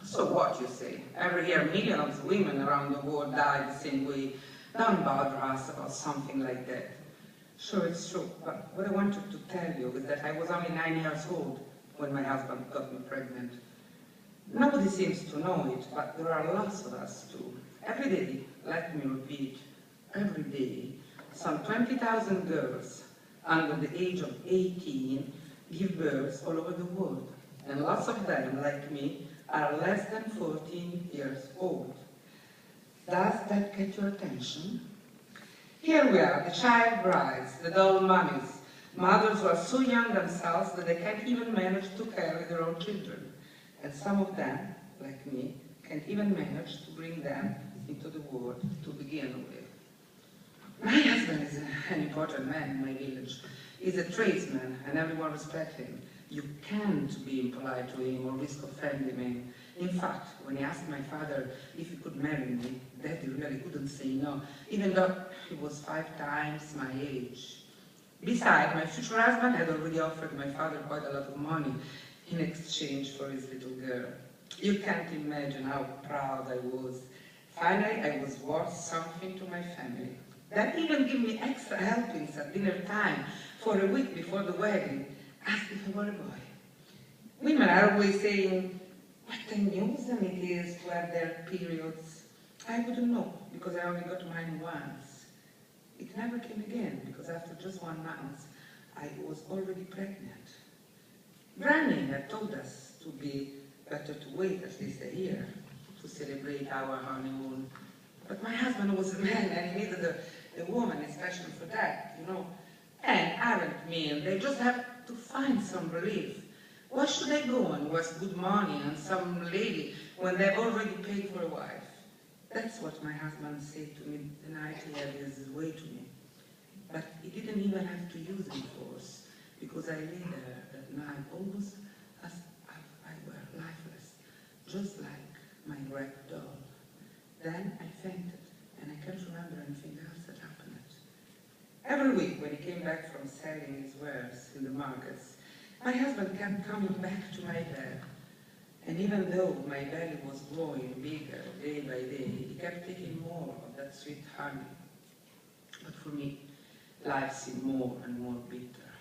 So what, you say? Every year millions of women around the world die the same way. Don't bother us about something like that. Sure, it's true, but what I wanted to tell you is that I was only 9 years old when my husband got me pregnant. Nobody seems to know it, but there are lots of us too. Every day, let me repeat, every day, some 20,000 girls under the age of 18 give birth all over the world, and lots of them, like me, are less than 14 years old. Does that get your attention? Here we are, the child brides, the doll mummies, mothers who are so young themselves that they can't even manage to carry their own children. And some of them, like me, can't even manage to bring them into the world to begin with. My husband is an important man in my village. He's a tradesman and everyone respects him. You can't be impolite to him or risk offending him. In fact, when he asked my father if he could marry me, Daddy really couldn't say no, even though he was 5 times my age. Besides, my future husband had already offered my father quite a lot of money in exchange for his little girl. You can't imagine how proud I was. Finally, I was worth something to my family. They even give me extra helpings at dinner time for a week before the wedding, as if I were a boy. Women are always saying, what a nuisance it is to have their periods. I wouldn't know, because I only got mine once. It never came again, because after just 1 month, I was already pregnant. Granny had told us to be better to wait at least a year to celebrate our honeymoon. But my husband was a man, and he needed a woman, especially for that, you know. And aren't men, they just have to find some relief. Why should I go and waste good money on some lady when they've already paid for a wife? That's what my husband said to me the night he had his way to me. But he didn't even have to use any force, because I lay there that night almost as if I were lifeless, just like my wrecked doll. Then I fainted, and I can't remember anything else that happened. Every week when he came back from selling his wares in the markets, my husband kept coming back to my bed. And even though my belly was growing bigger day by day, he kept taking more of that sweet honey. But for me, life seemed more and more bitter.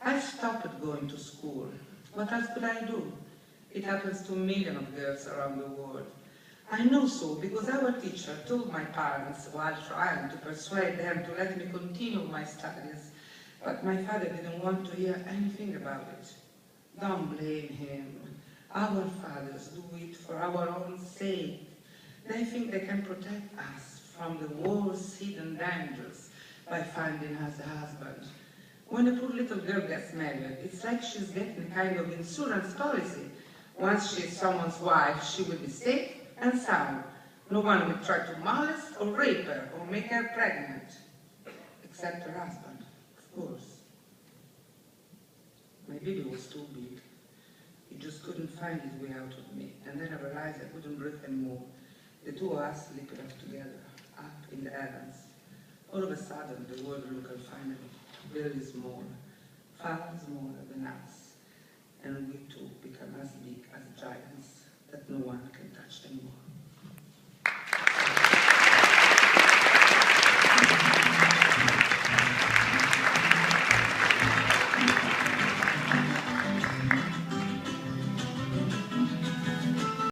I stopped going to school. What else could I do? It happens to millions of girls around the world. I know so because our teacher told my parents while trying to persuade them to let me continue my studies, but my father didn't want to hear anything about it. Don't blame him. Our fathers do it for our own sake. They think they can protect us from the world's hidden dangers by finding us a husband. When a poor little girl gets married, it's like she's getting a kind of insurance policy. Once she's someone's wife, she will be safe and sound. No one will try to molest or rape her or make her pregnant. Except her husband, of course. My baby was too big. He just couldn't find his way out of me. And then I realized I couldn't breathe anymore. The two of us lifted off together, up in the heavens. All of a sudden, the world looked finally very small, far smaller than us. And we too become as big as giants that no one can touch anymore.